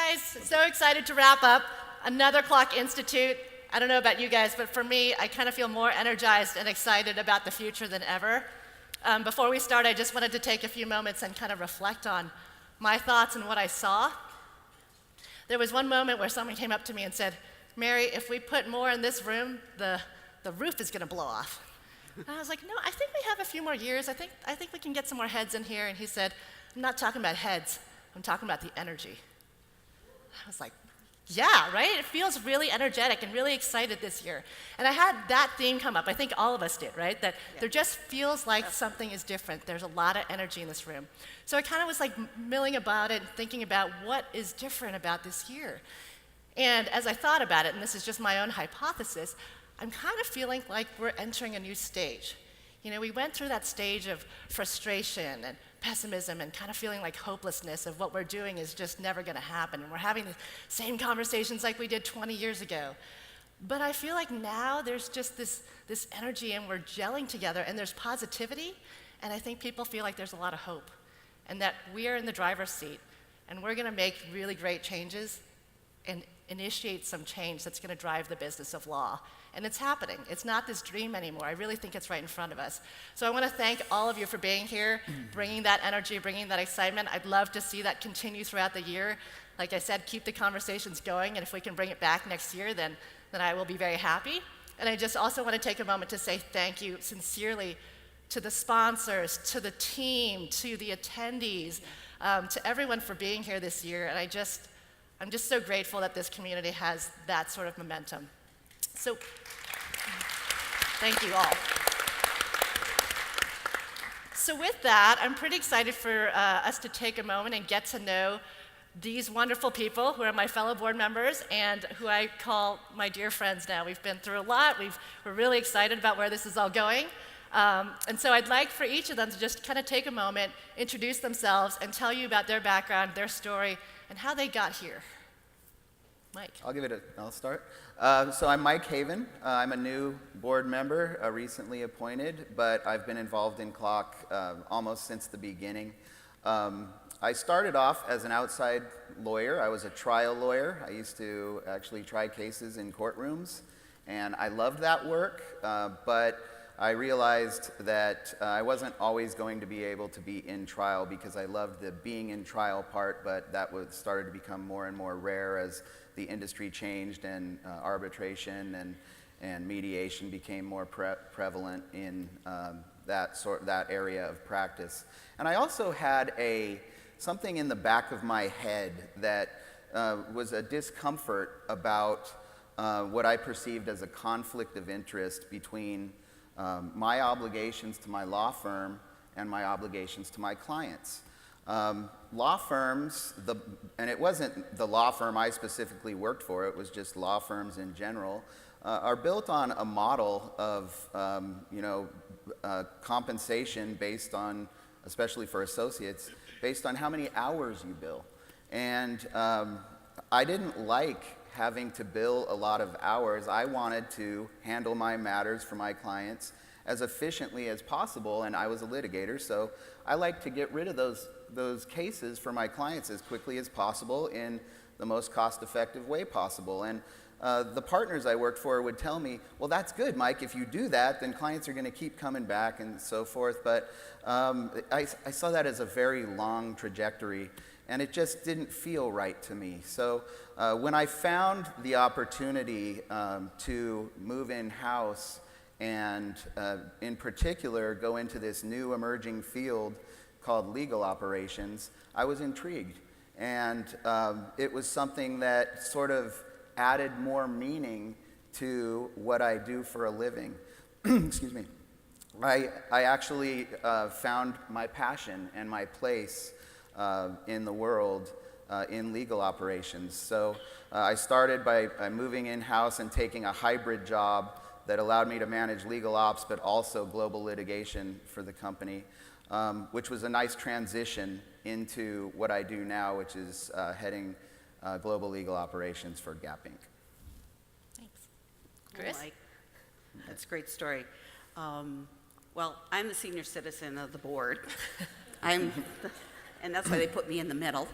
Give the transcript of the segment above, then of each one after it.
guys, so excited to wrap up another CLOC Institute. I don't know about you guys, but for me, I kind of feel more energized and excited about the future than ever. Before we start, I just wanted to take a few moments and kind of reflect on my thoughts and what I saw. There was one moment where someone came up to me and said, Mary, if we put more in this room, the roof is going to blow off. And I was like, no, I think we have a few more years. I think we can get some more heads in here. And he said, I'm not talking about heads. I'm talking about the energy. I was like, yeah, right? It feels really energetic and really excited this year. And I had that theme come up. I think all of us did, right? That there just feels like something is different. There's a lot of energy in this room. So I kind of was like milling about it and thinking about what is different about this year. And as I thought about it, and this is just my own hypothesis, I'm kind of feeling like we're entering a new stage. You know, we went through that stage of frustration and pessimism and kind of feeling like hopelessness of what we're doing is just never going to happen. And we're having the same conversations like we did 20 years ago. But I feel like now there's just this energy and we're gelling together and there's positivity. And I think people feel like there's a lot of hope and that we are in the driver's seat and we're going to make really great changes and initiate some change that's going to drive the business of law. And it's happening. It's not this dream anymore. I really think it's right in front of us. So I want to thank all of you for being here, bringing that energy, bringing that excitement. I'd love to see that continue throughout the year. Like I said, keep the conversations going, and if we can bring it back next year, then I will be very happy. And I just also want to take a moment to say thank you sincerely to the sponsors, to the team, to the attendees, to everyone for being here this year. And I'm just so grateful that this community has that sort of momentum. So, thank you all. So with that, I'm pretty excited for us to take a moment and get to know these wonderful people who are my fellow board members and who I call my dear friends now. We've been through a lot. We're really excited about where this is all going. And so I'd like for each of them to just kind of take a moment, introduce themselves, and tell you about their background, their story, and how they got here. Mike. I'll start. So I'm Mike Haven. I'm a new board member, recently appointed, but I've been involved in CLOC almost since the beginning. I started off as an outside lawyer. I was a trial lawyer. I used to actually try cases in courtrooms, and I loved that work, but I realized that I wasn't always going to be able to be in trial because I loved the being in trial part, but that started to become more and more rare as the industry changed and arbitration and mediation became more prevalent in that area of practice. And I also had something in the back of my head that was a discomfort about what I perceived as a conflict of interest between my obligations to my law firm and my obligations to my clients. Law firms, and it wasn't the law firm I specifically worked for, it was just law firms in general, are built on a model of compensation based on, especially for associates, based on how many hours you bill. And I didn't like having to bill a lot of hours. I wanted to handle my matters for my clients as efficiently as possible, and I was a litigator, so I like to get rid of those cases for my clients as quickly as possible in the most cost-effective way possible. And the partners I worked for would tell me, well, that's good, Mike. If you do that, then clients are going to keep coming back and so forth. But I saw that as a very long trajectory, and it just didn't feel right to me. So when I found the opportunity to move in-house and in particular go into this new emerging field called legal operations, I was intrigued. And it was something that sort of added more meaning to what I do for a living. Excuse me. I actually found my passion and my place in the world in legal operations. So I started by moving in-house and taking a hybrid job that allowed me to manage legal ops but also global litigation for the company, which was a nice transition into what I do now, which is heading global legal operations for Gap Inc. Thanks. Chris? Mike. That's a great story. Well, I'm the senior citizen of the board. And that's why they put me in the middle.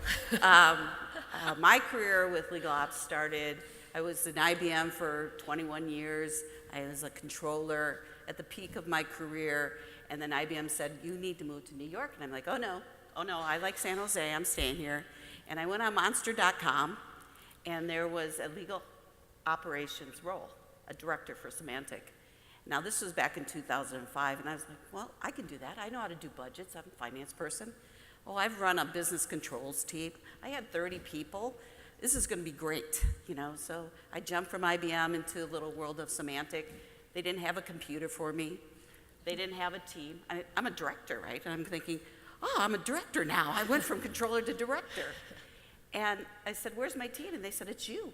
My career with legal ops started, I was in IBM for 21 years. I was a controller at the peak of my career, and then IBM said, you need to move to New York. And I'm like, oh no, I like San Jose, I'm staying here. And I went on monster.com, and there was a legal operations role, a director for Symantec. Now this was back in 2005, and I was like, well, I can do that. I know how to do budgets, I'm a finance person. Oh, I've run a business controls team. I had 30 people. This is gonna be great, you know? So I jumped from IBM into the little world of Symantec. They didn't have a computer for me. They didn't have a team. I'm a director, right? And I'm thinking, oh, I'm a director now. I went from controller to director. And I said, where's my team? And they said, it's you.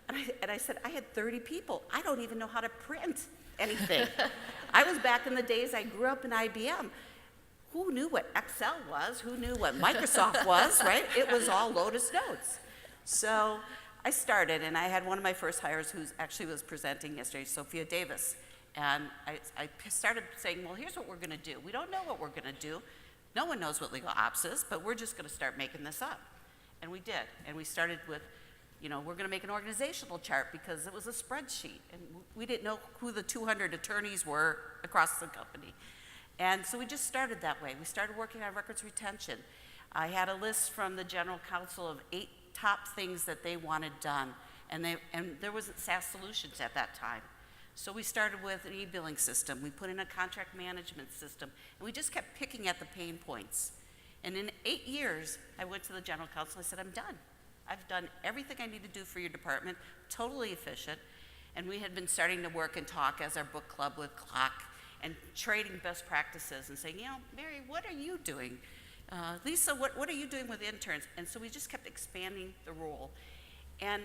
And I said, I had 30 people. I don't even know how to print anything. I was back in the days I grew up in IBM. Who knew what Excel was? Who knew what Microsoft was, right? It was all Lotus Notes. So I started, and I had one of my first hires who actually was presenting yesterday, Sophia Davis. And I started saying, well, here's what we're gonna do. We don't know what we're gonna do. No one knows what legal ops is, but we're just gonna start making this up. And we did. And we started with, you know, we're gonna make an organizational chart because it was a spreadsheet. And we didn't know who the 200 attorneys were across the company. And so we just started that way. We started working on records retention. I had a list from the general counsel of 8 top things that they wanted done. And there wasn't SaaS solutions at that time. So we started with an e-billing system. We put in a contract management system. And we just kept picking at the pain points. And in 8 years, I went to the general counsel. I said, I'm done. I've done everything I need to do for your department, totally efficient. And we had been starting to work and talk as our book club with CLOC and trading best practices and saying, you know, Mary, what are you doing? Lisa, what are you doing with interns? And so we just kept expanding the role. And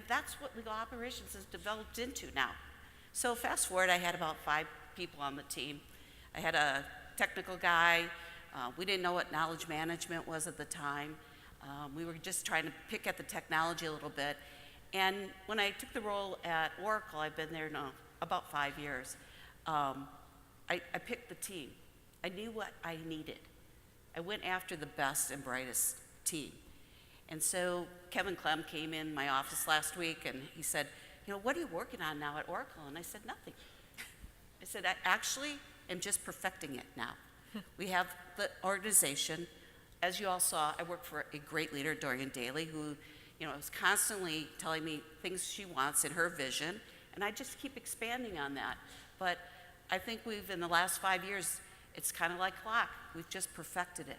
that's what legal operations has developed into now. So fast forward, I had about 5 people on the team. I had a technical guy. We didn't know what knowledge management was at the time. We were just trying to pick at the technology a little bit. And when I took the role at Oracle, I've been there now about 5 years. I picked the team. I knew what I needed. I went after the best and brightest team. And so Kevin Clem came in my office last week and he said, you know, what are you working on now at Oracle? And I said, nothing. I said, I actually am just perfecting it now. We have the organization. As you all saw, I work for a great leader, Dorian Daly, who, you know, is constantly telling me things she wants in her vision, and I just keep expanding on that. But I think we've, in the last 5 years, it's kind of like CLOC. We've just perfected it.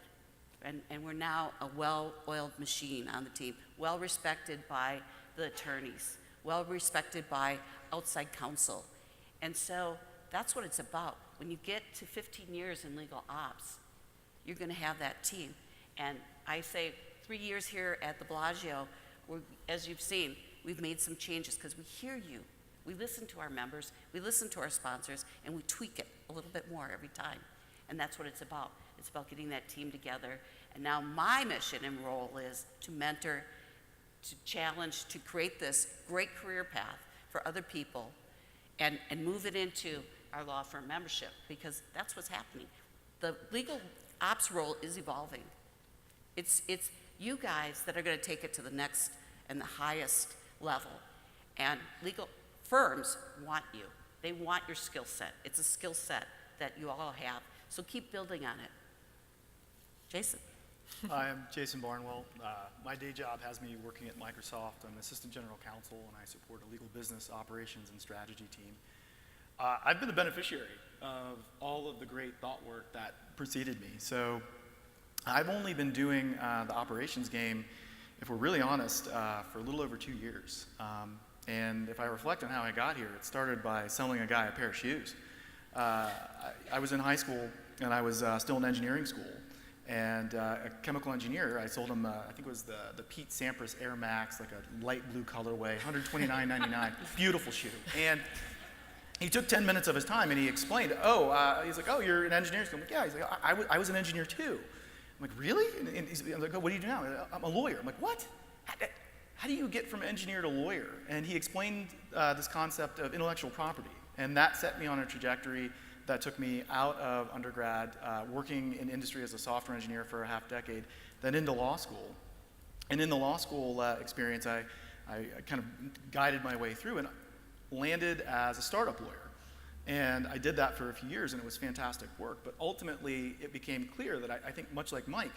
And we're now a well-oiled machine on the team, well-respected by the attorneys, well-respected by outside counsel. And so that's what it's about. When you get to 15 years in legal ops, you're going to have that team. And I say 3 years here at the Bellagio, as you've seen, we've made some changes because we hear you. We listen to our members, we listen to our sponsors, and we tweak it a little bit more every time. And that's what it's about. It's about getting that team together. And now my mission and role is to mentor, to challenge, to create this great career path for other people and move it into our law firm membership, because that's what's happening. The legal ops role is evolving. It's you guys that are going to take it to the next and the highest level. And legal firms want you. They want your skill set. It's a skill set that you all have. So keep building on it. Jason. Hi, I'm Jason Barnwell. My day job has me working at Microsoft. I'm Assistant General Counsel, and I support a legal business operations and strategy team. I've been the beneficiary of all of the great thought work that preceded me. So I've only been doing the operations game, if we're really honest, for a little over 2 years. And if I reflect on how I got here, it started by selling a guy a pair of shoes. I was in high school, and I was still in engineering school. And a chemical engineer, I sold him, I think it was the Pete Sampras Air Max, like a light blue colorway, $129.99, beautiful shoe. And he took 10 minutes of his time and he explained, he's like, oh, you're an engineer? I'm like, yeah. He's like, I was an engineer too. I'm like, really? And I'm like, oh, what do you do now? I'm a lawyer. I'm like, what? How do you get from engineer to lawyer? And he explained this concept of intellectual property. And that set me on a trajectory that took me out of undergrad, working in industry as a software engineer for a half decade, then into law school. And in the law school experience, I kind of guided my way through and landed as a startup lawyer. And I did that for a few years, and it was fantastic work. But ultimately, it became clear that I think much like Mike,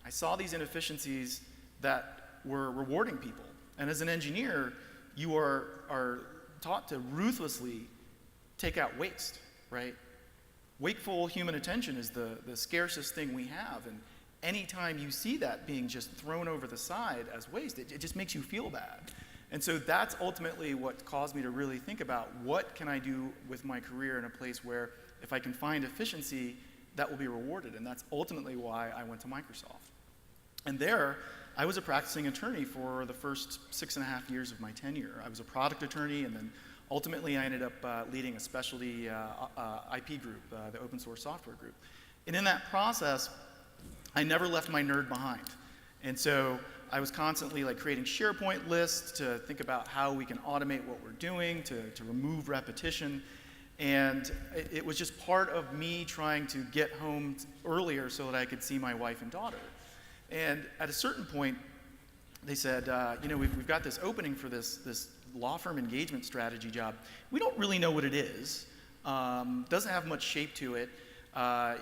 I saw these inefficiencies that were rewarding people. And as an engineer, you are taught to ruthlessly take out waste, right? Wakeful human attention is the scarcest thing we have. And anytime you see that being just thrown over the side as waste, it just makes you feel bad. And so that's ultimately what caused me to really think about what can I do with my career in a place where if I can find efficiency, that will be rewarded. And that's ultimately why I went to Microsoft. And there, I was a practicing attorney for the first 6.5 years of my tenure. I was a product attorney, and then ultimately I ended up leading a specialty IP group, the open source software group. And in that process, I never left my nerd behind. And so I was constantly like creating SharePoint lists to think about how we can automate what we're doing, to remove repetition. And it was just part of me trying to get home earlier so that I could see my wife and daughter. And at a certain point, they said, we've got this opening for this law firm engagement strategy job. We don't really know what it is. Doesn't have much shape to it.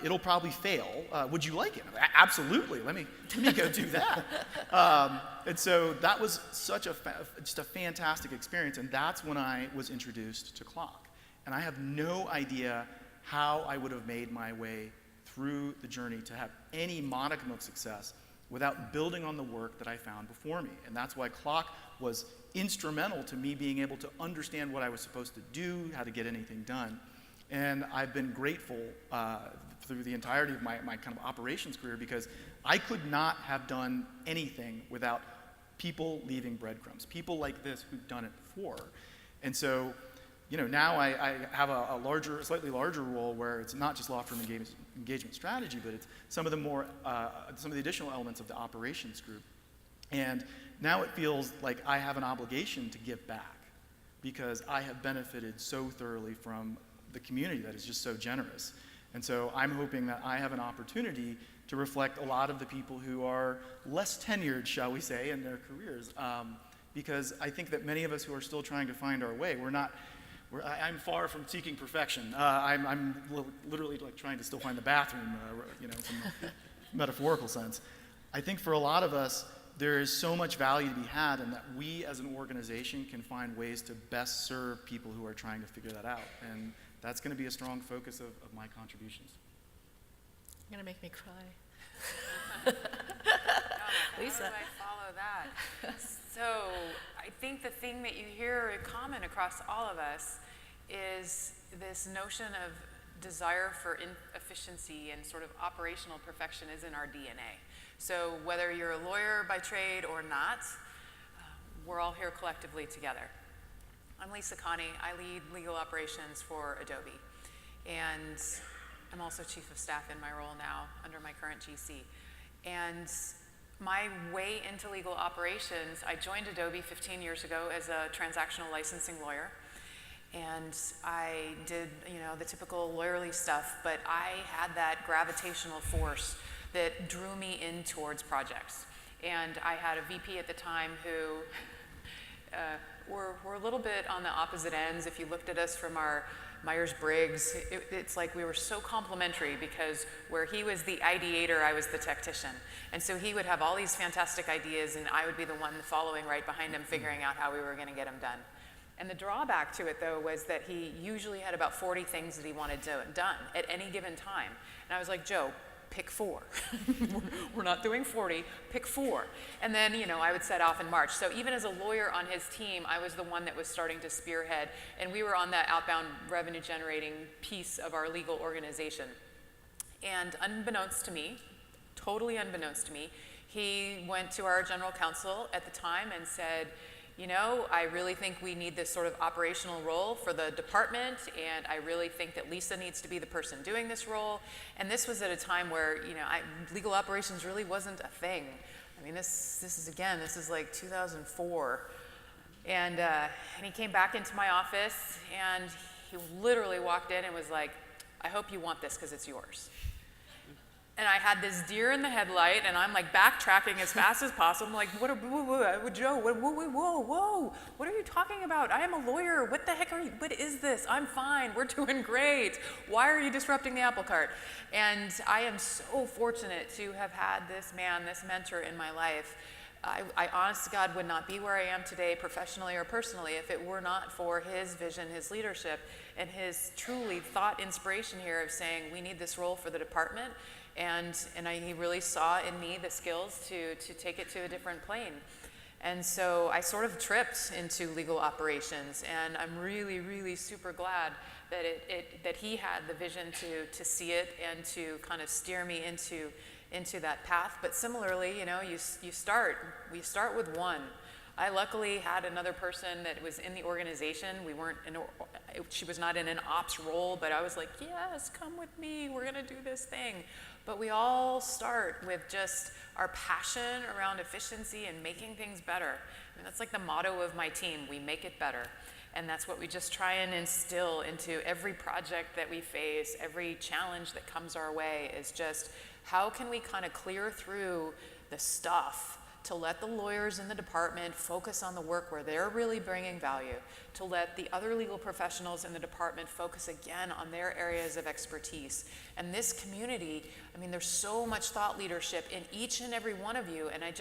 It'll probably fail. Would you like it? Absolutely. Let me go do that. And so that was such just a fantastic experience. And that's when I was introduced to CLOC. And I have no idea how I would have made my way through the journey to have any modicum of success without building on the work that I found before me. And that's why CLOC was instrumental to me being able to understand what I was supposed to do, how to get anything done. And I've been grateful through the entirety of my kind of operations career, because I could not have done anything without people leaving breadcrumbs, people like this who've done it before. And so, now I have a slightly larger role where it's not just law firm engagement strategy, but it's some of the additional elements of the operations group. And now it feels like I have an obligation to give back, because I have benefited so thoroughly from the community that is just so generous. And so I'm hoping that I have an opportunity to reflect a lot of the people who are less tenured, shall we say, in their careers. Because I think that many of us who are still trying to find our way, I'm far from seeking perfection. I'm literally like trying to still find the bathroom, from a metaphorical sense. I think for a lot of us, there is so much value to be had, and that we as an organization can find ways to best serve people who are trying to figure that out. And that's going to be a strong focus of my contributions. You're going to make me cry. Lisa. How do I follow that? So I think the thing that you hear common across all of us is this notion of desire for efficiency and sort of operational perfection is in our DNA. So whether you're a lawyer by trade or not, we're all here collectively together. I'm Lisa Connie. I lead legal operations for Adobe. And I'm also chief of staff in my role now under my current GC. And my way into legal operations, I joined Adobe 15 years ago as a transactional licensing lawyer. And I did, the typical lawyerly stuff, but I had that gravitational force that drew me in towards projects. And I had a VP at the time who we're a little bit on the opposite ends. If you looked at us from our Myers-Briggs, it's like we were so complementary, because where he was the ideator, I was the tactician. And so he would have all these fantastic ideas, and I would be the one following right behind him, figuring out how we were going to get them done. And the drawback to it, though, was that he usually had about 40 things that he wanted done at any given time. And I was like, Joe, pick 4. We're not doing 40, pick 4. And then, I would set off in March. So even as a lawyer on his team, I was the one that was starting to spearhead, and we were on that outbound revenue generating piece of our legal organization. And unbeknownst to me, totally unbeknownst to me, he went to our general counsel at the time and said, I really think we need this sort of operational role for the department, and I really think that Lisa needs to be the person doing this role. And this was at a time where, legal operations really wasn't a thing. I mean, this is like 2004. And he came back into my office, and he literally walked in and was like, I hope you want this because it's yours. And I had this deer in the headlight, and I'm like backtracking as fast as possible. I'm like, Joe, whoa, what are you talking about? I am a lawyer. What the heck what is this? I'm fine. We're doing great. Why are you disrupting the apple cart? And I am so fortunate to have had this man, this mentor in my life. I honest to God would not be where I am today professionally or personally if it were not for his vision, his leadership, and his truly thought inspiration here of saying we need this role for the department. And he really saw in me the skills to take it to a different plane. And so I sort of tripped into legal operations, and I'm really, really super glad that that he had the vision to see it and to kind of steer me into that path. But similarly, you know, we start with one. I luckily had another person that was in the organization. She was not in an ops role, but I was like, yes, come with me. We're gonna do this thing. But we all start with just our passion around efficiency and making things better. I mean, that's like the motto of my team, we make it better. And that's what we just try and instill into every project that we face, every challenge that comes our way is just how can we kind of clear through the stuff to let the lawyers in the department focus on the work where they're really bringing value, to let the other legal professionals in the department focus again on their areas of expertise. And this community, I mean, there's so much thought leadership in each and every one of you, and I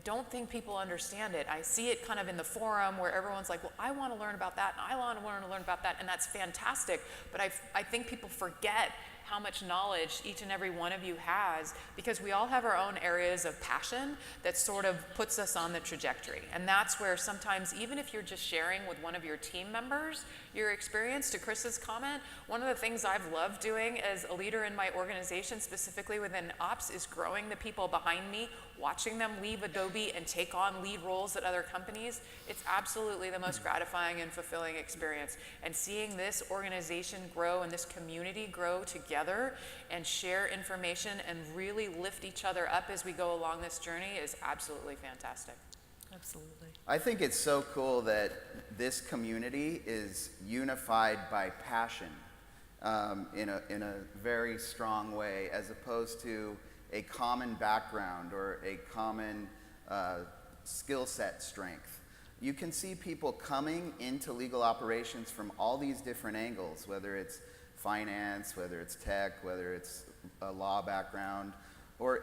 don't think people understand it. I see it kind of in the forum where everyone's like, well, I want to learn about that, and I want to learn about that, and that's fantastic, but I think people forget how much knowledge each and every one of you has, because we all have our own areas of passion that sort of puts us on the trajectory. And that's where sometimes, even if you're just sharing with one of your team members your experience, to Chris's comment, one of the things I've loved doing as a leader in my organization, specifically within ops, is growing the people behind me, watching them leave Adobe and take on lead roles at other companies. It's absolutely the most gratifying and fulfilling experience. And seeing this organization grow and this community grow together and share information and really lift each other up as we go along this journey is absolutely fantastic. Absolutely. I think it's so cool that this community is unified by passion in a very strong way, as opposed to a common background or a common skill set strength. You can see people coming into legal operations from all these different angles, whether it's finance, whether it's tech, whether it's a law background, or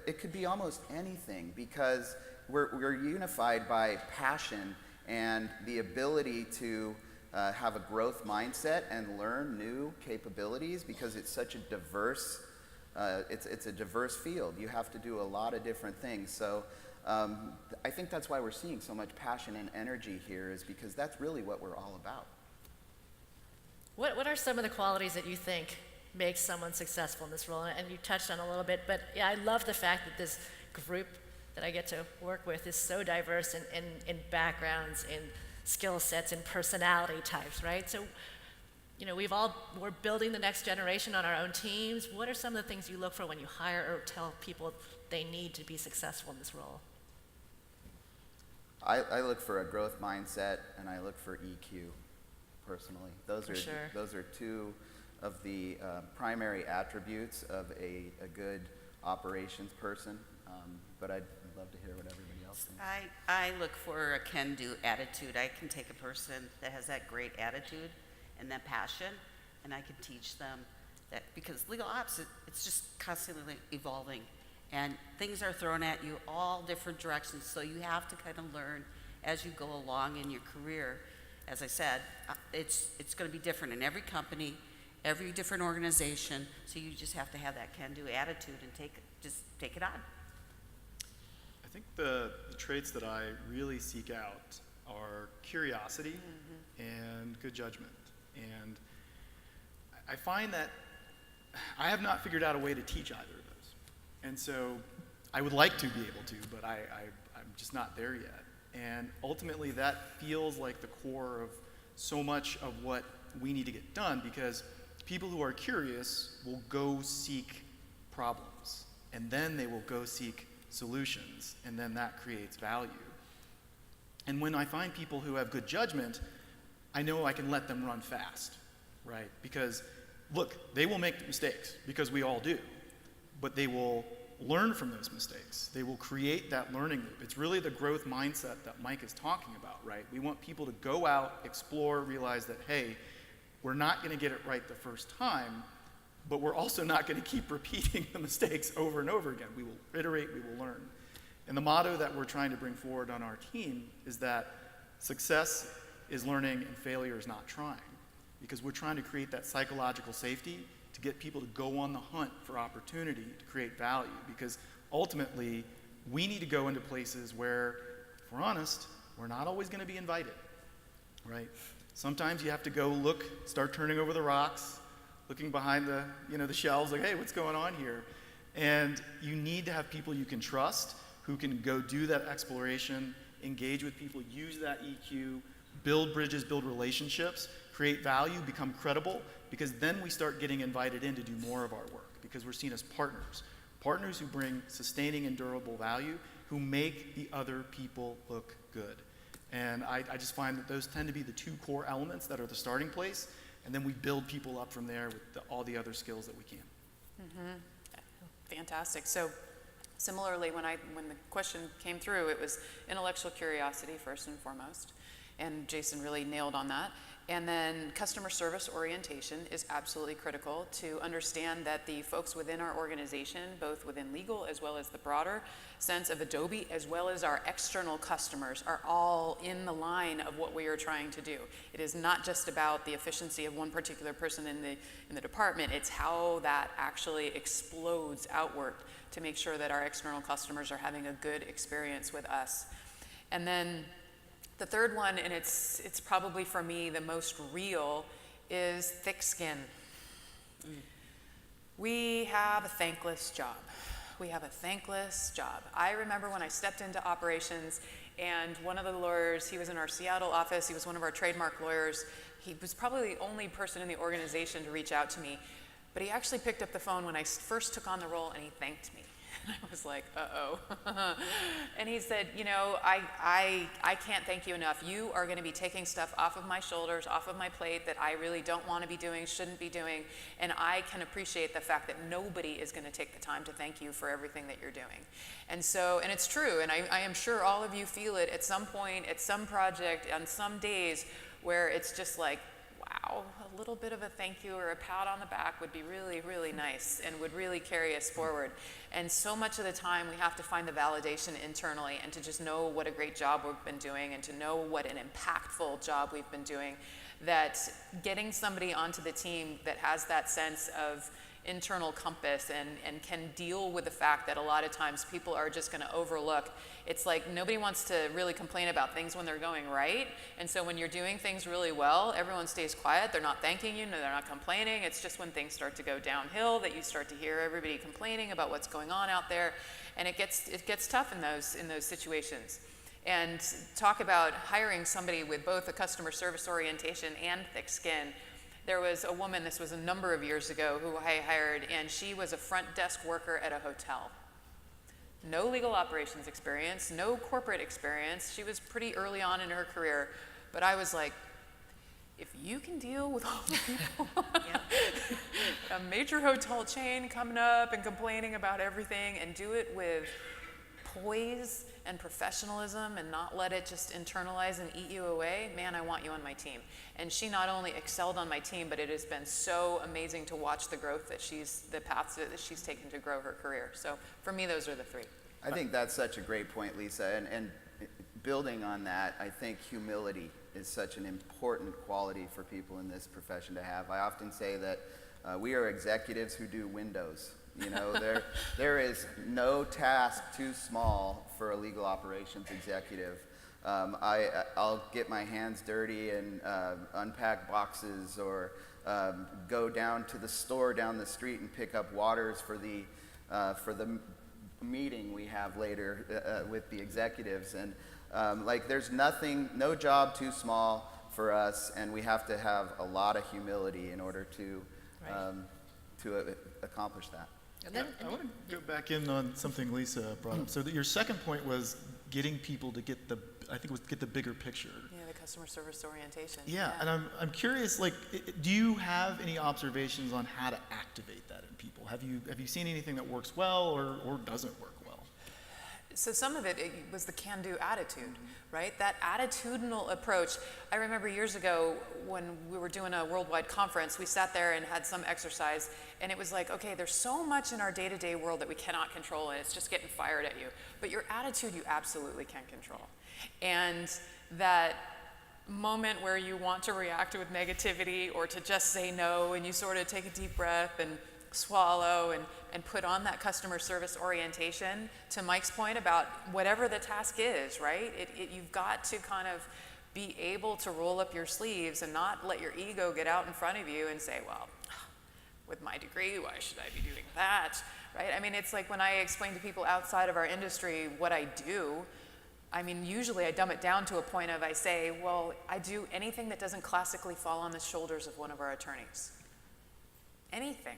it could be almost anything, because we're unified by passion and the ability to have a growth mindset and learn new capabilities, because it's such a diverse it's a diverse field. You have to do a lot of different things. So I think that's why we're seeing so much passion and energy here, is because that's really what we're all about. What are some of the qualities that you think make someone successful in this role? And you touched on a little bit, but yeah, I love the fact that this group that I get to work with is so diverse in backgrounds, in skill sets, and personality types, right? So, you know, we're building the next generation on our own teams. What are some of the things you look for when you hire or tell people they need to be successful in this role? I look for a growth mindset, and I look for EQ, personally. Those are two of the primary attributes of a good operations person, but I'd love to hear what everybody else thinks. I look for a can-do attitude. I can take a person that has that great attitude and that passion, and I can teach them that, because legal ops, it's just constantly evolving, and things are thrown at you all different directions, so you have to kind of learn as you go along in your career. As I said, it's going to be different in every company, every different organization, so you just have to have that can-do attitude and take it on. I think the traits that I really seek out are curiosity and good judgment. And I find that I have not figured out a way to teach either of those. And so I would like to be able to, but I'm just not there yet. And ultimately that feels like the core of so much of what we need to get done, because people who are curious will go seek problems, and then they will go seek solutions, and then that creates value. And when I find people who have good judgment, I know I can let them run fast, right? Because, look, they will make mistakes, because we all do. but they will learn from those mistakes. They will create that learning loop. It's really the growth mindset that Mike is talking about, right? We want people to go out, explore, realize that, hey, we're not going to get it right the first time, but we're also not going to keep repeating the mistakes over and over again. We will iterate, we will learn. And the motto that we're trying to bring forward on our team is that success is learning and failure is not trying, because we're trying to create that psychological safety to get people to go on the hunt for opportunity to create value, because ultimately we need to go into places where, if we're honest, we're not always going to be invited, right? Sometimes you have to go look, start turning over the rocks, looking behind the, the shelves, like, hey, what's going on here? And you need to have people you can trust who can go do that exploration, engage with people, use that EQ, build bridges, build relationships, create value, become credible, because then we start getting invited in to do more of our work, because we're seen as partners who bring sustaining and durable value, who make the other people look good. And I just find that those tend to be the two core elements that are the starting place, and then we build people up from there with all the other skills that we can. Fantastic. So similarly, when the question came through, it was intellectual curiosity first and foremost, and Jason really nailed on that. And then customer service orientation is absolutely critical to understand that the folks within our organization, both within legal as well as the broader sense of Adobe, as well as our external customers, are all in the line of what we are trying to do. It is not just about the efficiency of one particular person in the department, it's how that actually explodes outward to make sure that our external customers are having a good experience with us. And then the third one, and it's probably for me the most real, is thick skin. We have a thankless job. I remember when I stepped into operations, and one of the lawyers, he was in our Seattle office, he was one of our trademark lawyers. He was probably the only person in the organization to reach out to me, but he actually picked up the phone when I first took on the role, and he thanked me. I was like, uh-oh. And he said, I can't thank you enough. You are going to be taking stuff off of my shoulders, off of my plate that I really don't want to be doing, shouldn't be doing. And I can appreciate the fact that nobody is going to take the time to thank you for everything that you're doing. And so, and it's true, and I am sure all of you feel it at some point, at some project, on some days where it's just like, wow, a little bit of a thank you or a pat on the back would be really, really nice and would really carry us forward. And so much of the time we have to find the validation internally and to just know what a great job we've been doing and to know what an impactful job we've been doing, that getting somebody onto the team that has that sense of internal compass and can deal with the fact that a lot of times people are just going to overlook. It's like nobody wants to really complain about things when they're going right. And so when you're doing things really well, everyone stays quiet. They're not thanking you. No, they're not complaining. It's just when things start to go downhill that you start to hear everybody complaining about what's going on out there. And it gets tough in those situations. And talk about hiring somebody with both a customer service orientation and thick skin. There was a woman, this was a number of years ago, who I hired, and she was a front desk worker at a hotel. No legal operations experience, no corporate experience. She was pretty early on in her career, but I was like, if you can deal with all the people, a major hotel chain coming up and complaining about everything, and do it with poise and professionalism and not let it just internalize and eat you away, man, I want you on my team. And she not only excelled on my team, but it has been so amazing to watch the growth that the paths that she's taken to grow her career. So for me, those are the three. I think that's such a great point, Lisa. And building on that, I think humility is such an important quality for people in this profession to have. I often say that we are executives who do windows. There is no task too small for a legal operations executive. I'll get my hands dirty and unpack boxes, or go down to the store down the street and pick up waters for the meeting we have later with the executives. And there's no job too small for us, and we have to have a lot of humility in order to accomplish that. I want to go back in on something Lisa brought up. So your second point was getting people to get the bigger picture. Yeah, the customer service orientation. Yeah. And I'm curious, do you have any observations on how to activate that in people? Have you seen anything that works well or doesn't work well? So some of it was the can-do attitude, right? That attitudinal approach. I remember years ago when we were doing a worldwide conference, we sat there and had some exercise, and it was like, okay, there's so much in our day-to-day world that we cannot control, and it's just getting fired at you. But your attitude, you absolutely can control. And that moment where you want to react with negativity or to just say no, and you sort of take a deep breath and swallow and put on that customer service orientation, to Mike's point about whatever the task is, right? You've got to kind of be able to roll up your sleeves and not let your ego get out in front of you and say, well, with my degree, why should I be doing that, right? I mean, it's like when I explain to people outside of our industry what I do, I mean, usually I dumb it down to a point of I say, well, I do anything that doesn't classically fall on the shoulders of one of our attorneys. Anything.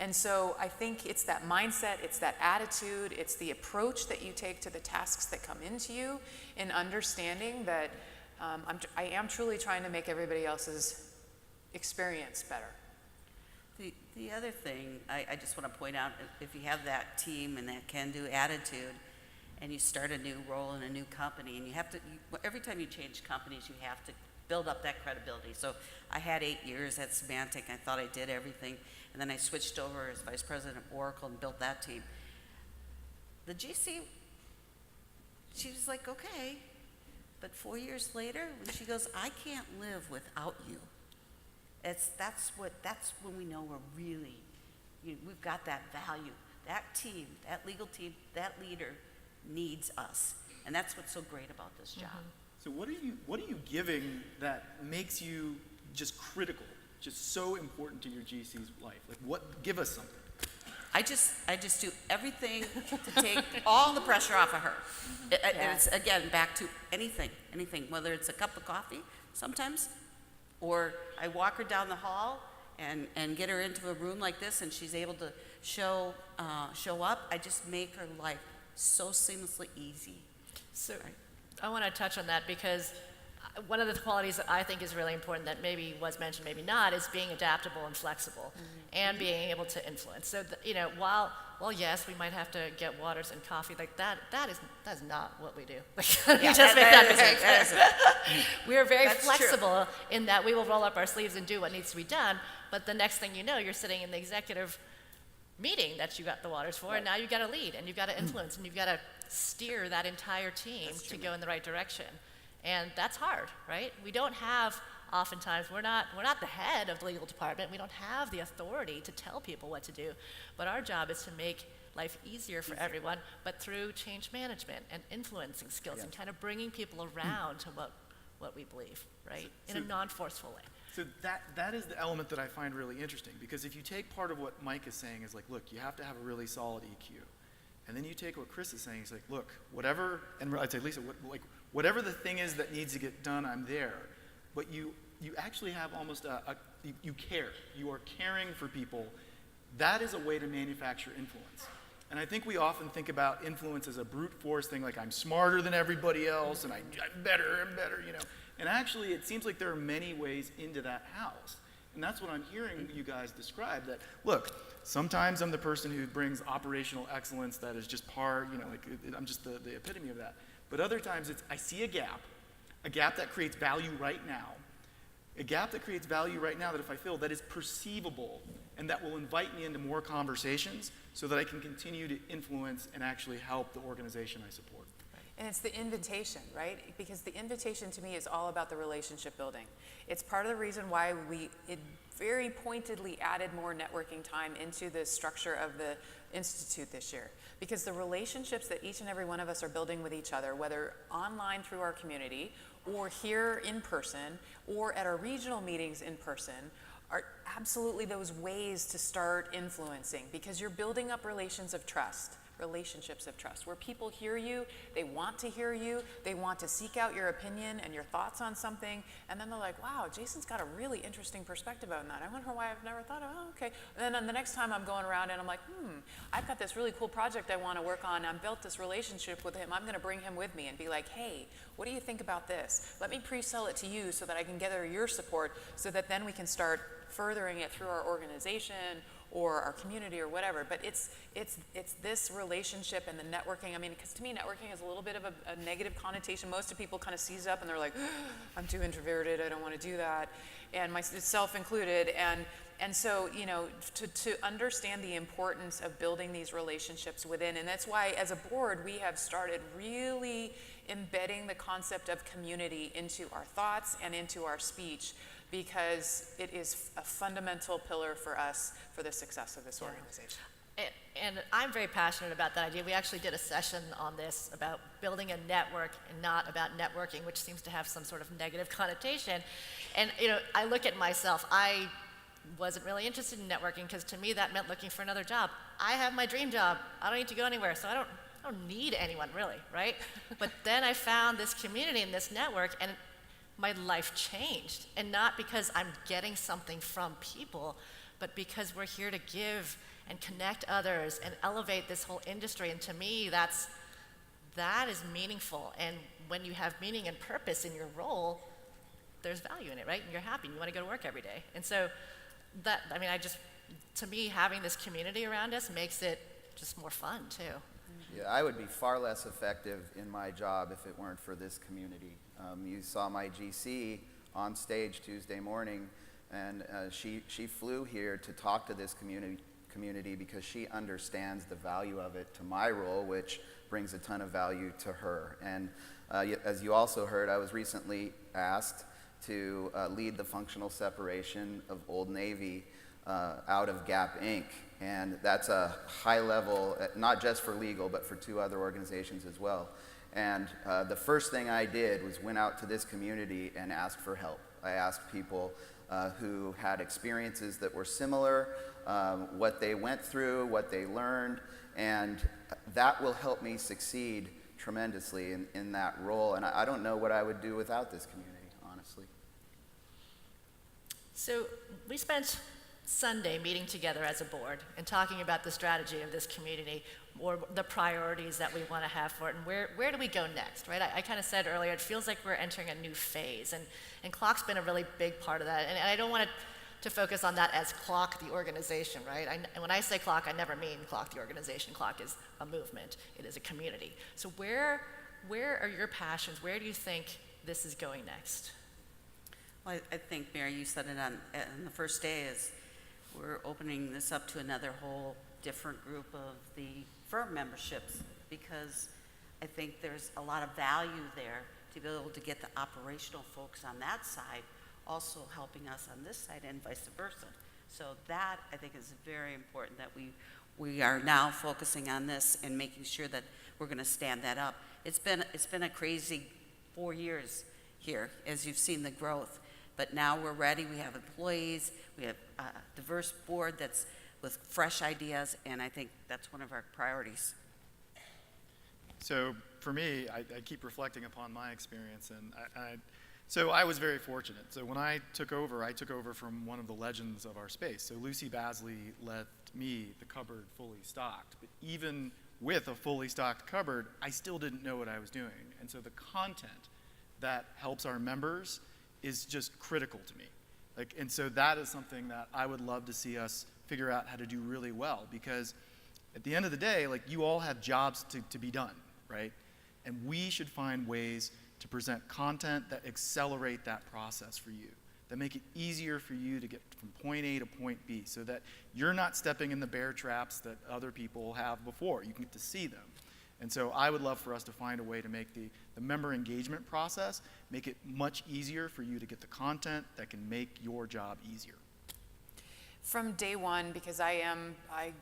And so I think it's that mindset, it's that attitude, it's the approach that you take to the tasks that come into you, in understanding that I am truly trying to make everybody else's experience better. The other thing I just want to point out, if you have that team and that can-do attitude, and you start a new role in a new company, and you have to, every time you change companies, you have to build up that credibility. So I had 8 years at Symantec. I thought I did everything. And then I switched over as vice president of Oracle and built that team. The GC, she was like, okay. But 4 years later, when she goes, I can't live without you. That's when we know we're really, we've got that value. That team, that legal team, that leader needs us. And that's what's so great about this job. So what are you giving that makes you just critical, just so important to your GC's life? Like give us something. I just do everything to take all the pressure off of her. It's, again, back to anything, whether it's a cup of coffee sometimes, or I walk her down the hall and get her into a room like this and she's able to show up. I just make her life so seamlessly easy. So I want to touch on that because one of the qualities that I think is really important that maybe was mentioned, maybe not, is being adaptable and flexible and being able to influence. So, while yes, we might have to get waters and coffee, like that is not what we do. We just make that mistake. We are very flexible in that we will roll up our sleeves and do what needs to be done, but the next thing you know, you're sitting in the executive meeting that you got the waters for, and now you've got to lead, and you've got to influence, and you've got to steer that entire team to go in the right direction. And that's hard, right? We don't have, oftentimes, we're not the head of the legal department. We don't have the authority to tell people what to do. But our job is to make life easier for everyone, but through change management and influencing skills and kind of bringing people around to what we believe, right? In a non-forceful way. So that is the element that I find really interesting, because if you take part of what Mike is saying is like, look, you have to have a really solid EQ. And then you take what Chris is saying, he's like, look, whatever, and I'd say, Lisa, whatever the thing is that needs to get done, I'm there. But you actually have almost you care. You are caring for people. That is a way to manufacture influence. And I think we often think about influence as a brute force thing, like I'm smarter than everybody else, and I'm better, And actually, it seems like there are many ways into that house. And that's what I'm hearing you guys describe, that, look, sometimes I'm the person who brings operational excellence that is just I'm just the epitome of that. But other times I see a gap that creates value right now, that if I fill, that is perceivable, and that will invite me into more conversations so that I can continue to influence and actually help the organization I support. And it's the invitation, right? Because the invitation to me is all about the relationship building. It's part of the reason why it very pointedly added more networking time into the structure of the Institute this year. Because the relationships that each and every one of us are building with each other, whether online through our community, or here in person, or at our regional meetings in person, are absolutely those ways to start influencing, because you're building up relationships of trust, where people hear you, they want to hear you, they want to seek out your opinion and your thoughts on something, and then they're like, wow, Jason's got a really interesting perspective on that. I wonder why I've never thought of, okay. And then the next time I'm going around and I'm like, I've got this really cool project I want to work on. I've built this relationship with him. I'm going to bring him with me and be like, hey, what do you think about this? Let me pre-sell it to you so that I can gather your support, so that then we can start furthering it through our organization or our community or whatever, but it's this relationship and the networking. I mean, because to me, networking has a little bit of a negative connotation. Most of people kind of seize up and they're like, I'm too introverted, I don't want to do that, and myself included. And so, you know, to understand the importance of building these relationships within, and that's why as a board, we have started really embedding the concept of community into our thoughts and into our speech, because it is a fundamental pillar for us for the success of this organization. And I'm very passionate about that idea. We actually did a session on this about building a network and not about networking, which seems to have some sort of negative connotation. And you know, I look at myself, I wasn't really interested in networking because to me that meant looking for another job. I have my dream job. I don't need to go anywhere, so I don't need anyone really, right? But then I found this community and this network, and my life changed. And not because I'm getting something from people, but because we're here to give and connect others and elevate this whole industry. And to me, that is meaningful. And when you have meaning and purpose in your role, there's value in it, right? And you're happy, and you want to go to work every day. And so that, I mean, to me, having this community around us makes it just more fun too. Yeah, I would be far less effective in my job if it weren't for this community. You saw my GC on stage Tuesday morning, and she flew here to talk to this community because she understands the value of it to my role, which brings a ton of value to her. And as you also heard, I was recently asked to lead the functional separation of Old Navy out of Gap Inc. And that's a high level, not just for legal, but for 2 other organizations as well. And the first thing I did was went out to this community and asked for help. I asked people who had experiences that were similar, what they went through, what they learned, and that will help me succeed tremendously in that role. And I don't know what I would do without this community, honestly. So we spent Sunday meeting together as a board and talking about the strategy of this community, or the priorities that we want to have for it, and where do we go next, right? I kind of said earlier, it feels like we're entering a new phase, and CLOC's been a really big part of that, and I don't want to focus on that as CLOC, the organization, right? And when I say CLOC, I never mean CLOC, the organization. CLOC is a movement. It is a community. So where are your passions? Where do you think this is going next? Well, I think, Mary, you said it on the first day, is we're opening this up to another whole different group of the firm memberships, because I think there's a lot of value there to be able to get the operational folks on that side also helping us on this side, and vice versa. So that, I think, is very important, that we are now focusing on this and making sure that we're going to stand that up. It's been a crazy 4 years here, as you've seen the growth. But now we're ready. We have employees. We have a diverse board that's with fresh ideas, and I think that's one of our priorities. So for me, I keep reflecting upon my experience, and so I was very fortunate. So when I took over from one of the legends of our space. So Lucy Basley left me the cupboard fully stocked. But even with a fully stocked cupboard, I still didn't know what I was doing. And so the content that helps our members is just critical to me. And so that is something that I would love to see us figure out how to do really well, because at the end of the day, you all have jobs to be done, right? And we should find ways to present content that accelerate that process for you, that make it easier for you to get from point A to point B, so that you're not stepping in the bear traps that other people have before. You can get to see them. And so I would love for us to find a way to make the member engagement process, make it much easier for you to get the content that can make your job easier. From day one, because I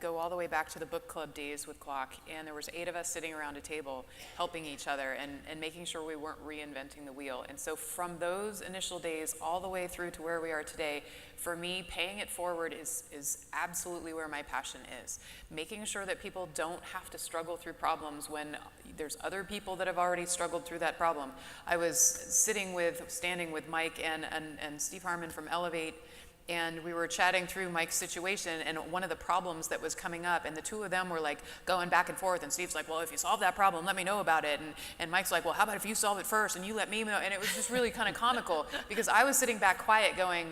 go all the way back to the book club days with CLOC, and there was 8 of us sitting around a table helping each other and making sure we weren't reinventing the wheel. And so from those initial days all the way through to where we are today, for me, paying it forward is absolutely where my passion is. Making sure that people don't have to struggle through problems when there's other people that have already struggled through that problem. I was standing with Mike and Steve Harmon from Elevate, and we were chatting through Mike's situation and one of the problems that was coming up, and the 2 of them were going back and forth, and Steve's like, well, if you solve that problem, let me know about it, and Mike's like, well, how about if you solve it first and you let me know? And it was just really kind of comical, because I was sitting back quiet going,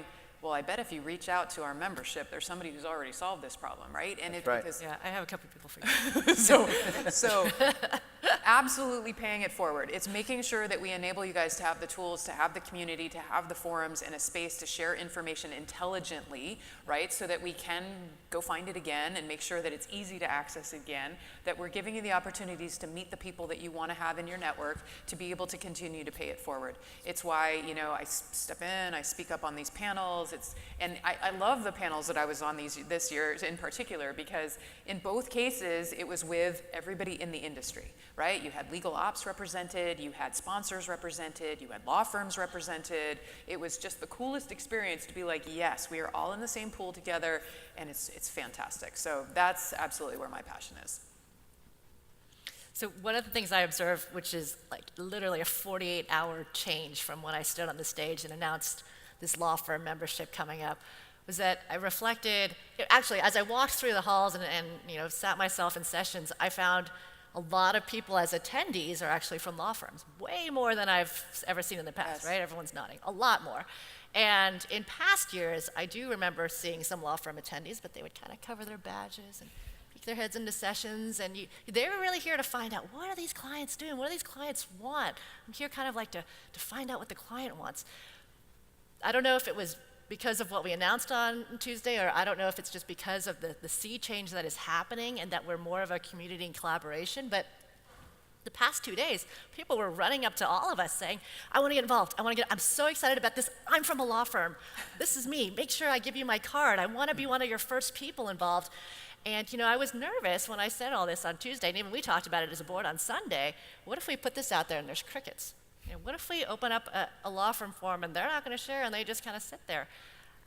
well, I bet if you reach out to our membership, there's somebody who's already solved this problem, right? And That's right. because Yeah, I have a couple people for you. so absolutely paying it forward. It's making sure that we enable you guys to have the tools, to have the community, to have the forums and a space to share information intelligently, right? So that we can go find it again and make sure that it's easy to access again, that we're giving you the opportunities to meet the people that you want to have in your network to be able to continue to pay it forward. It's why, you know, I step in, I speak up on these panels. And I love the panels that I was on this year in particular, because in both cases, it was with everybody in the industry, right? You had legal ops represented, you had sponsors represented, you had law firms represented. It was just the coolest experience to be like, yes, we are all in the same pool together, and it's fantastic. So that's absolutely where my passion is. So one of the things I observed, which is like literally a 48-hour change from when I stood on the stage and announced this law firm membership coming up, was that I reflected, actually, as I walked through the halls and you know, sat myself in sessions, I found a lot of people as attendees are actually from law firms, way more than I've ever seen in the past, Yes. right? Everyone's nodding, a lot more. And in past years, I do remember seeing some law firm attendees, but they would kind of cover their badges and peek their heads into sessions, and they were really here to find out, what are these clients doing? What do these clients want? I'm here kind of like to find out what the client wants. I don't know if it was because of what we announced on Tuesday, or I don't know if it's just because of the sea change that is happening and that we're more of a community and collaboration, but the past 2 days, people were running up to all of us saying, I want to get involved. I'm so excited about this. I'm from a law firm. This is me. Make sure I give you my card. I want to be one of your first people involved. And, you know, I was nervous when I said all this on Tuesday, and even we talked about it as a board on Sunday. What if we put this out there and there's crickets? You know, what if we open up a law firm forum and they're not going to share and they just kind of sit there?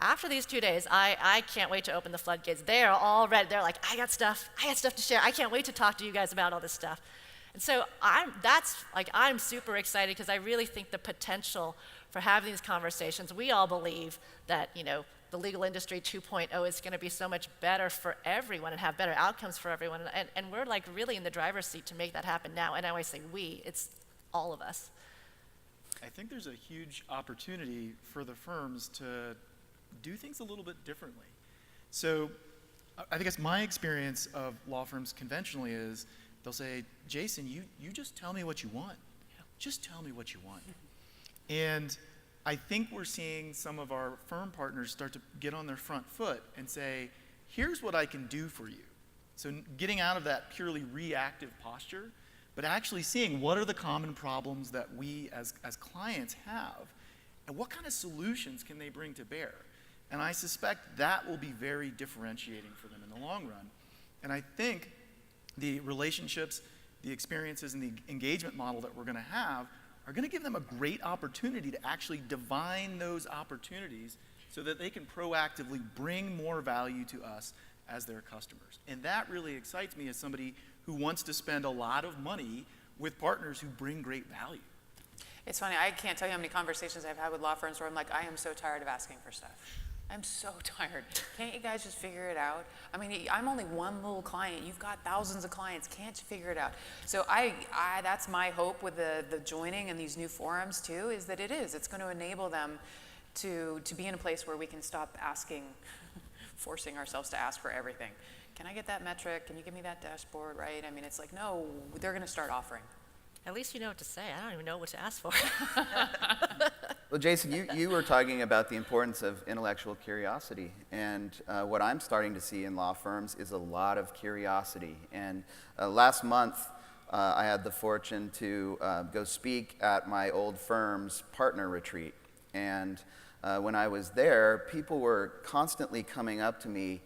After these 2 days, I can't wait to open the floodgates. They are all ready. They're like, I got stuff to share. I can't wait to talk to you guys about all this stuff. And so I'm super excited because I really think the potential for having these conversations, we all believe that, you know, the legal industry 2.0 is going to be so much better for everyone and have better outcomes for everyone. And we're like really in the driver's seat to make that happen now. And I always say we, it's all of us. I think there's a huge opportunity for the firms to do things a little bit differently. So I guess my experience of law firms conventionally is they'll say, Jason, you just tell me what you want. Just tell me what you want. And I think we're seeing some of our firm partners start to get on their front foot and say, here's what I can do for you. So getting out of that purely reactive posture, but actually seeing what are the common problems that we as clients have, and what kind of solutions can they bring to bear. And I suspect that will be very differentiating for them in the long run. And I think the relationships, the experiences, and the engagement model that we're going to have are going to give them a great opportunity to actually divine those opportunities so that they can proactively bring more value to us as their customers. And that really excites me as somebody who wants to spend a lot of money with partners who bring great value. It's funny, I can't tell you how many conversations I've had with law firms where I'm like, I am so tired of asking for stuff. I'm so tired. Can't you guys just figure it out? I mean, I'm only one little client. You've got thousands of clients. Can't you figure it out? So that's my hope with the joining and these new forums too, is that it's going to enable them to be in a place where we can stop asking, forcing ourselves to ask for everything. Can I get that metric? Can you give me that dashboard, right? I mean, it's like, no, they're going to start offering. At least you know what to say. I don't even know what to ask for. Well, Jason, you were talking about the importance of intellectual curiosity, and what I'm starting to see in law firms is a lot of curiosity. And last month, I had the fortune to go speak at my old firm's partner retreat. And when I was there, people were constantly coming up to me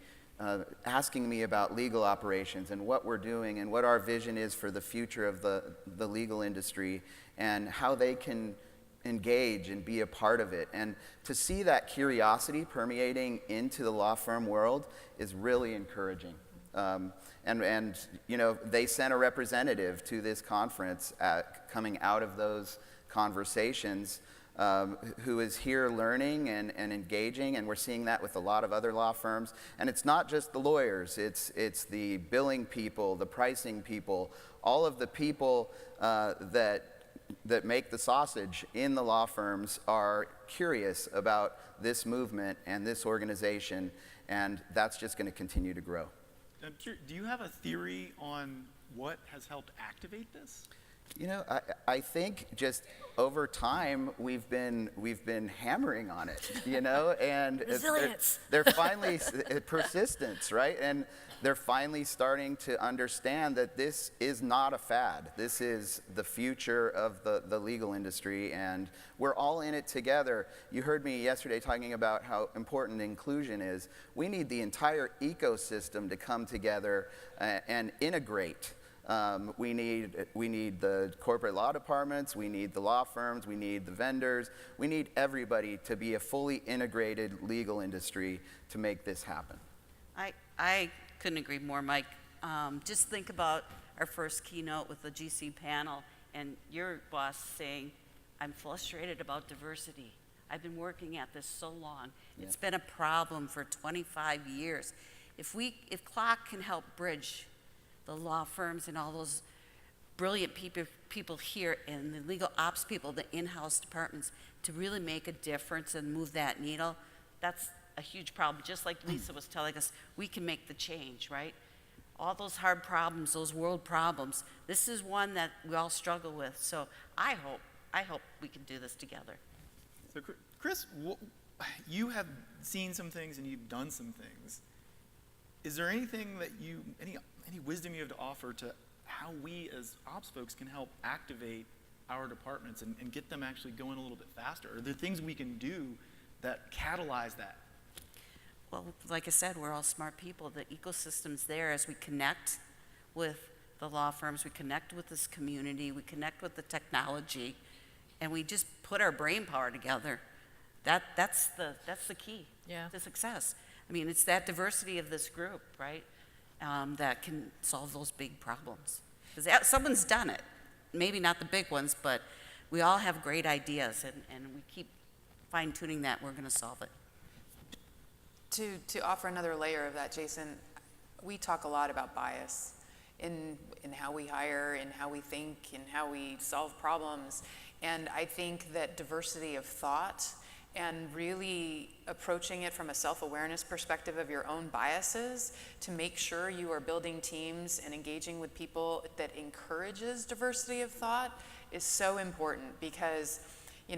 asking me about legal operations and what we're doing and what our vision is for the future of the legal industry and how they can engage and be a part of it. And to see that curiosity permeating into the law firm world is really encouraging. And you know, they sent a representative to this conference coming out of those conversations who is here learning and engaging, and we're seeing that with a lot of other law firms. And it's not just the lawyers, it's the billing people, the pricing people, all of the people that that make the sausage in the law firms are curious about this movement and this organization, and that's just going to continue to grow. I'm curious, do you have a theory on what has helped activate this? You know, I think just over time we've been hammering on it, you know, and Resilience. they're finally persistence, right? And they're finally starting to understand that this is not a fad. This is the future of the legal industry, and we're all in it together. You heard me yesterday talking about how important inclusion is. We need the entire ecosystem to come together and integrate. We need the corporate law departments, we need the law firms, we need the vendors, we need everybody to be a fully integrated legal industry to make this happen. I couldn't agree more, Mike. Just think about our first keynote with the GC panel and your boss saying, I'm frustrated about diversity. I've been working at this so long. Yeah. It's been a problem for 25 years. If CLOC can help bridge the law firms and all those brilliant people here and the legal ops people, the in-house departments, to really make a difference and move that needle, that's a huge problem. Just like Lisa was telling us, we can make the change, right? All those hard problems, those world problems, this is one that we all struggle with. So I hope we can do this together. So Chris, you have seen some things and you've done some things. Is there anything that any wisdom you have to offer to how we as ops folks can help activate our departments and get them actually going a little bit faster? Are there things we can do that catalyze that? Well, like I said, we're all smart people. The ecosystem's there as we connect with the law firms, we connect with this community, we connect with the technology, and we just put our brain power together. That's the key to success. I mean, it's that diversity of this group, right, that can solve those big problems. Because someone's done it. Maybe not the big ones, but we all have great ideas, and we keep fine-tuning that, we're going to solve it. To offer another layer of that, Jason, we talk a lot about bias in how we hire, in how we think, in how we solve problems. And I think that diversity of thought and really approaching it from a self-awareness perspective of your own biases to make sure you are building teams and engaging with people that encourages diversity of thought is so important, because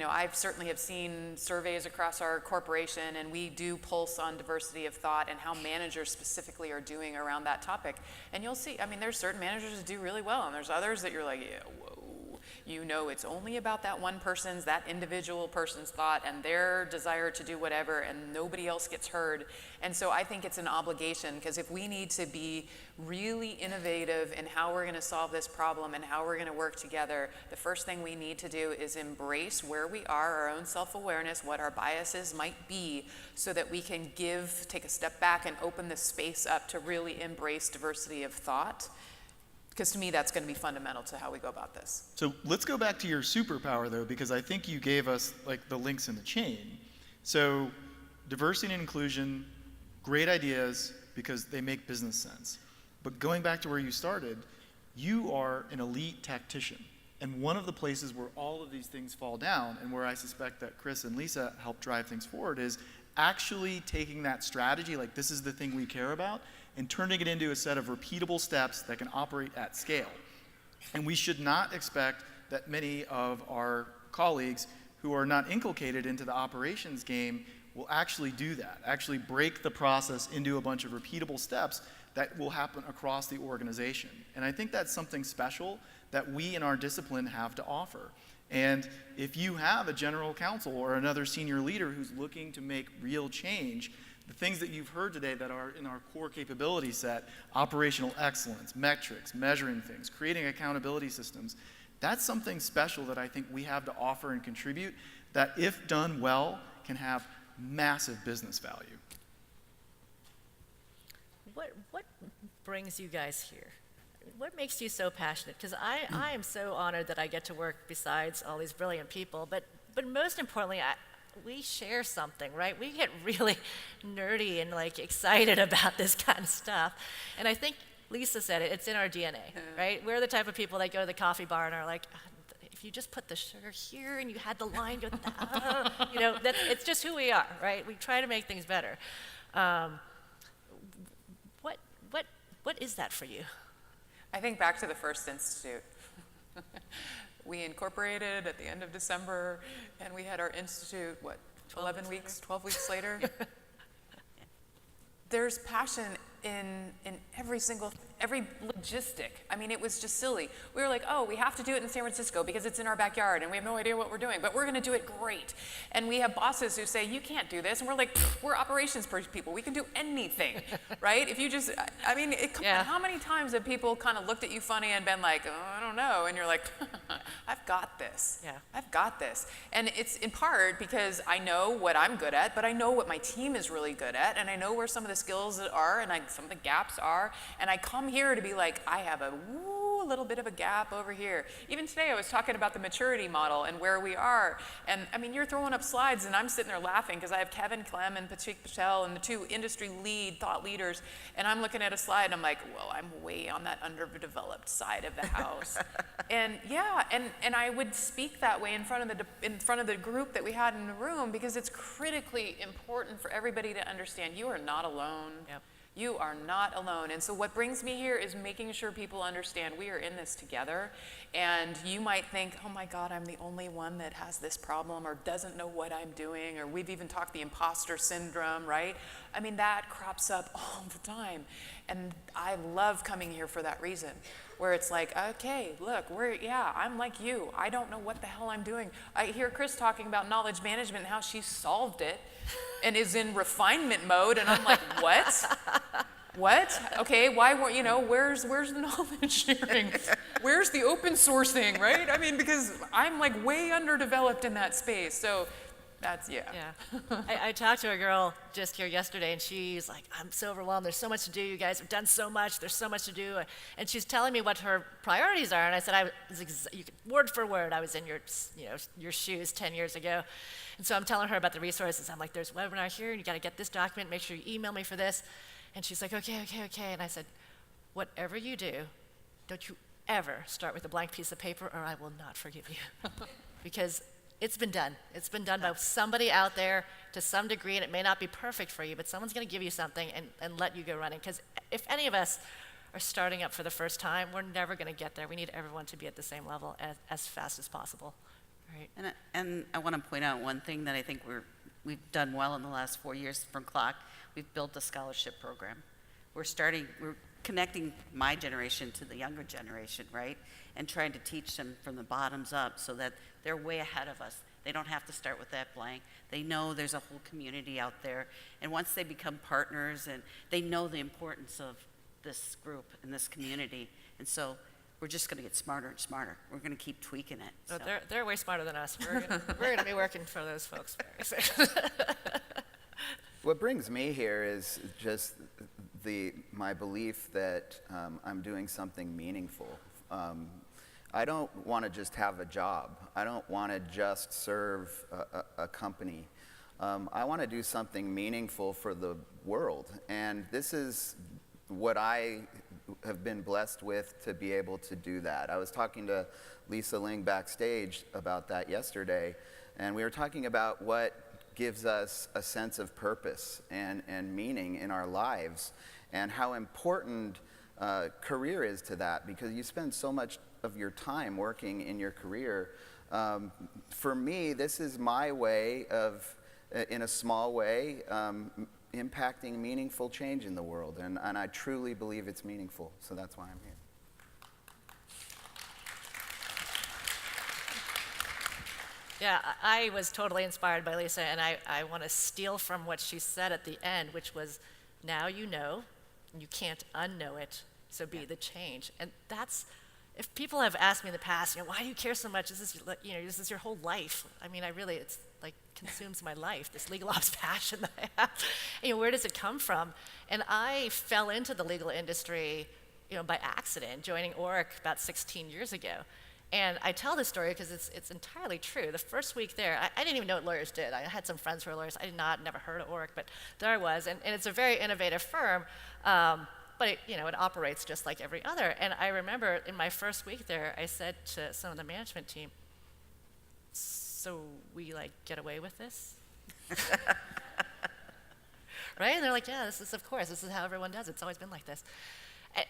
I certainly have seen surveys across our corporation, and we do pulse on diversity of thought and how managers specifically are doing around that topic. And you'll see, there's certain managers that do really well, and there's others that you're like, yeah, whoa. It's only about that individual person's thought and their desire to do whatever, and nobody else gets heard. And so I think it's an obligation, because if we need to be really innovative in how we're going to solve this problem and how we're going to work together, the first thing we need to do is embrace where we are, our own self-awareness, what our biases might be, so that we can take a step back and open the space up to really embrace diversity of thought. Because to me, that's going to be fundamental to how we go about this. So let's go back to your superpower, though, because I think you gave us the links in the chain. So diversity and inclusion, great ideas because they make business sense. But going back to where you started, you are an elite tactician. And one of the places where all of these things fall down, and where I suspect that Chris and Lisa help drive things forward, is actually taking that strategy, like this is the thing we care about, and turning it into a set of repeatable steps that can operate at scale. And we should not expect that many of our colleagues who are not inculcated into the operations game will actually do that, actually break the process into a bunch of repeatable steps that will happen across the organization. And I think that's something special that we in our discipline have to offer. And if you have a general counsel or another senior leader who's looking to make real change, the things that you've heard today that are in our core capability set, operational excellence, metrics, measuring things, creating accountability systems, that's something special that I think we have to offer and contribute that, if done well, can have massive business value. What brings you guys here? What makes you so passionate? Because I am so honored that I get to work besides all these brilliant people, but most importantly, we share something, right? We get really nerdy and excited about this kind of stuff. And I think Lisa said it, it's in our DNA, right? We're the type of people that go to the coffee bar and are like, if you just put the sugar here and you had the line go, you know, it's just who we are, right? We try to make things better. What is that for you? I think back to the first institute. We incorporated at the end of December, and we had our institute, 12 weeks later? There's passion in every logistic. I mean, it was just silly. We were like, oh, we have to do it in San Francisco because it's in our backyard and we have no idea what we're doing, but we're gonna do it great. And we have bosses who say, you can't do this. And we're like, we're operations people. We can do anything, right? If you just, I mean, how many times have people kind of looked at you funny and been like, oh, I don't know. And you're like, I've got this. Yeah. I've got this. And it's in part because I know what I'm good at, but I know what my team is really good at, and I know where some of the skills are and some of the gaps are, and I come here to be like, I have a little bit of a gap over here. Even today I was talking about the maturity model and where we are, and I mean, you're throwing up slides and I'm sitting there laughing because I have Kevin Clem and Patrick Patel and the two industry thought leaders, and I'm looking at a slide and I'm like, well, I'm way on that underdeveloped side of the house. And yeah, and I would speak that way in front of the group that we had in the room, because it's critically important for everybody to understand you are not alone. Yep. You are not alone. And so what brings me here is making sure people understand we are in this together. And you might think, oh my God, I'm the only one that has this problem or doesn't know what I'm doing, or we've even talked the imposter syndrome, right? I mean, that crops up all the time. And I love coming here for that reason, where it's like, okay, look, I'm like you. I don't know what the hell I'm doing. I hear Chris talking about knowledge management and how she solved it and is in refinement mode, and I'm like, what? What? Okay, why weren't, where's the knowledge sharing? Where's the open sourcing, right? I mean, because I'm like way underdeveloped in that space, so that's, yeah. I talked to a girl just here yesterday, and she's like, I'm so overwhelmed. There's so much to do. You guys have done so much. There's so much to do. And she's telling me what her priorities are. And I said, word for word, I was in your shoes 10 years ago. And so I'm telling her about the resources. I'm like, there's a webinar here, and you got to get this document. Make sure you email me for this. And she's like, okay. And I said, whatever you do, don't you ever start with a blank piece of paper, or I will not forgive you. Because it's been done. It's been done by somebody out there to some degree, and it may not be perfect for you, but someone's going to give you something and let you go running. Because if any of us are starting up for the first time, we're never going to get there. We need everyone to be at the same level as fast as possible. Right? And I want to point out one thing that I think we've done well in the last 4 years from CLOC. We've built a scholarship program. We're connecting my generation to the younger generation, right? And trying to teach them from the bottoms up so that they're way ahead of us. They don't have to start with that blank. They know there's a whole community out there. And once they become partners, and they know the importance of this group and this community. And so we're just going to get smarter and smarter. We're going to keep tweaking it. So. They're way smarter than us. We're going to be working for those folks. What brings me here is just my belief that I'm doing something meaningful. I don't want to just have a job. I don't want to just serve a company. I want to do something meaningful for the world. And this is what I have been blessed with, to be able to do that. I was talking to Lisa Ling backstage about that yesterday, and we were talking about what gives us a sense of purpose and meaning in our lives, and how important career is to that, because you spend so much of your time working in your career. For me, this is my way of, in a small way, impacting meaningful change in the world, and I truly believe it's meaningful, so that's why I'm here. Yeah, I was totally inspired by Lisa, and I want to steal from what she said at the end, which was, now you know, and you can't unknow it, so be the change. And that's, if people have asked me in the past, why do you care so much? This is your whole life. I mean, it's like consumes my life, this legal ops passion that I have. Where does it come from? And I fell into the legal industry, by accident, joining ORIC about 16 years ago. And I tell this story because it's entirely true. The first week there, I didn't even know what lawyers did. I had some friends who were lawyers. I never heard of ORIC, but there I was. And it's a very innovative firm, but it operates just like every other. And I remember in my first week there, I said to some of the management team, so we like get away with this? Right? And they're like, yeah, this is, of course, this is how everyone does it. It's always been like this.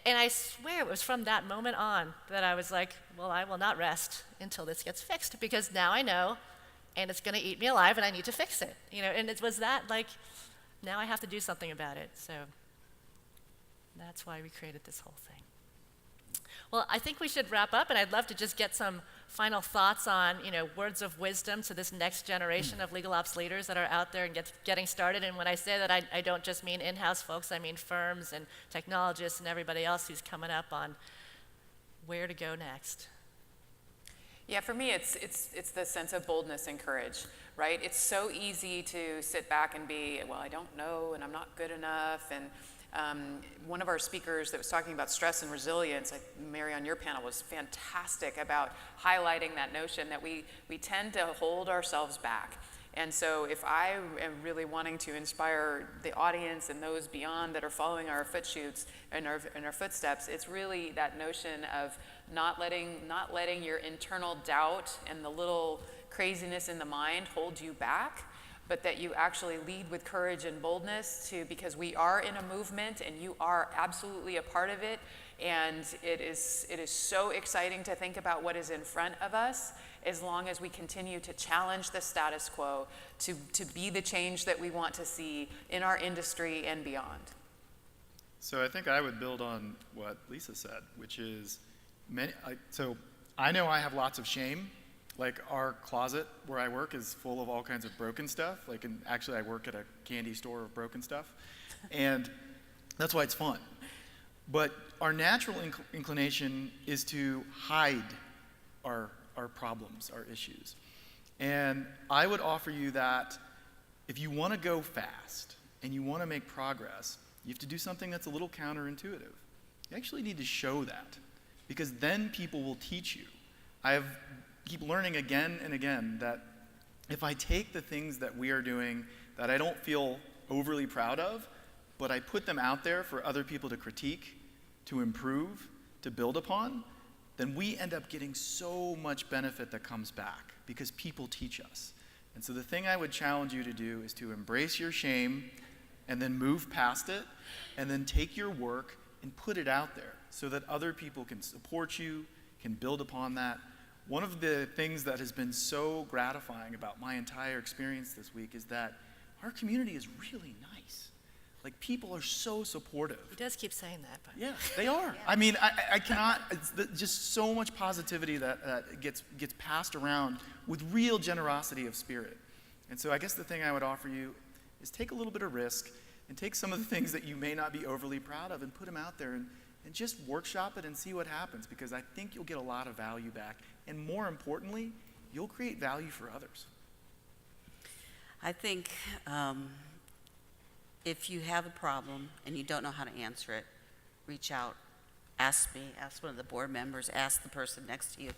And I swear it was from that moment on that I was like, well, I will not rest until this gets fixed, because now I know, and it's going to eat me alive, and I need to fix it. And it was that, like, now I have to do something about it. So that's why we created this whole thing. Well, I think we should wrap up, and I'd love to just get some final thoughts on, words of wisdom to this next generation of legal ops leaders that are out there and getting started. And when I say that, I don't just mean in-house folks, I mean firms and technologists and everybody else who's coming up on where to go next. Yeah, for me, it's the sense of boldness and courage, right? It's so easy to sit back and be, well, I don't know, and I'm not good enough, and one of our speakers that was talking about stress and resilience, Mary, on your panel, was fantastic about highlighting that notion that we tend to hold ourselves back. And so if I am really wanting to inspire the audience and those beyond that are following our footshoots and our footsteps, it's really that notion of not letting your internal doubt and the little craziness in the mind hold you back, but that you actually lead with courage and boldness because we are in a movement and you are absolutely a part of it. And it is so exciting to think about what is in front of us, as long as we continue to challenge the status quo, to be the change that we want to see in our industry and beyond. So I think I would build on what Lisa said, which is, so I know I have lots of shame. Like, our closet where I work is full of all kinds of broken stuff. Actually I work at a candy store of broken stuff. And that's why it's fun. But our natural inclination is to hide our problems, our issues. And I would offer you that if you want to go fast and you want to make progress, you have to do something that's a little counterintuitive. You actually need to show that, because then people will teach you. Keep learning again and again that if I take the things that we are doing that I don't feel overly proud of, but I put them out there for other people to critique, to improve, to build upon, then we end up getting so much benefit that comes back because people teach us. And so the thing I would challenge you to do is to embrace your shame and then move past it, and then take your work and put it out there so that other people can support you, can build upon that. One of the things that has been so gratifying about my entire experience this week is that our community is really nice. Like, people are so supportive. He does keep saying that, but Yeah, they are. Yeah. I mean, I cannot, just so much positivity that gets passed around with real generosity of spirit. And so I guess the thing I would offer you is take a little bit of risk and take some of the things that you may not be overly proud of and put them out there and just workshop it and see what happens, because I think you'll get a lot of value back. And more importantly, you'll create value for others. I think if you have a problem and you don't know how to answer it, reach out, ask me, ask one of the board members, ask the person next to you.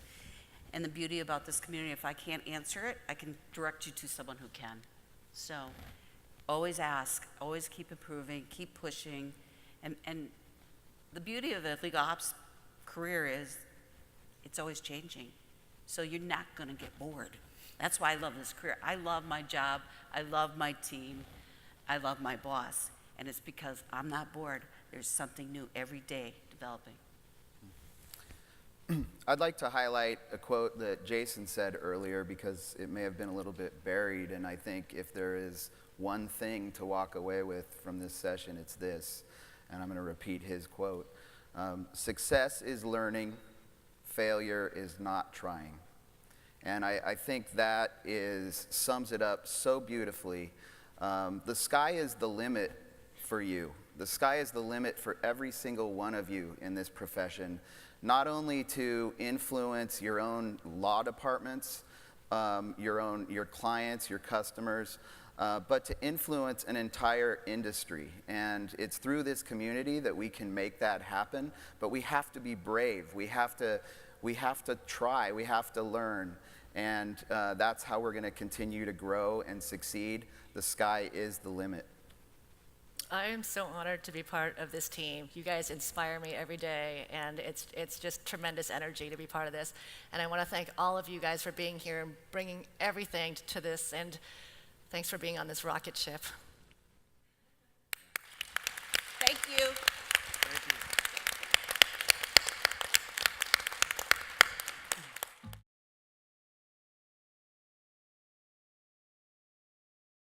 And the beauty about this community, if I can't answer it, I can direct you to someone who can. So always ask, always keep improving, keep pushing. And the beauty of the legal ops career is it's always changing. So you're not going to get bored. That's why I love this career. I love my job. I love my team. I love my boss. And it's because I'm not bored. There's something new every day developing. I'd like to highlight a quote that Jason said earlier, because it may have been a little bit buried, and I think if there is one thing to walk away with from this session, it's this, and I'm going to repeat his quote. Success is learning, failure is not trying. And I think that sums it up so beautifully. The sky is the limit for you. The sky is the limit for every single one of you in this profession, not only to influence your own law departments, your clients, your customers, but to influence an entire industry. And it's through this community that we can make that happen, but we have to be brave. We have to try, we have to learn, and that's how we're going to continue to grow and succeed. The sky is the limit. I am so honored to be part of this team. You guys inspire me every day, and it's just tremendous energy to be part of this. And I want to thank all of you guys for being here and bringing everything to this, and thanks for being on this rocket ship. Thank you.